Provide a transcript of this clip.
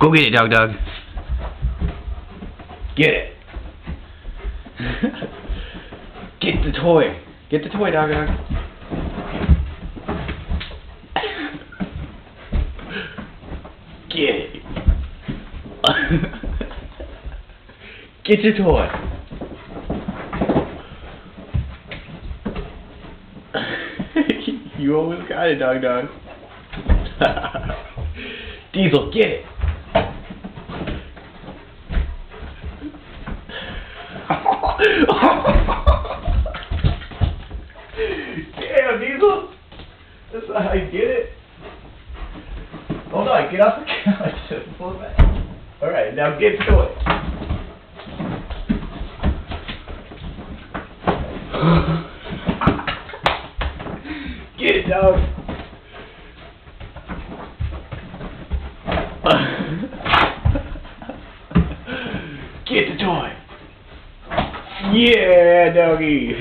Go get it, Doug. Get it. Get the toy. Get the toy, Doug. Get it. Get your toy. You almost got it, Doug. Diesel, get it. Damn, Diesel. That's not how you get it. Hold on, get off the couch. Just pull it back. Alright, now get to it. Get it, dog. Get the toy. Yeah, doggy.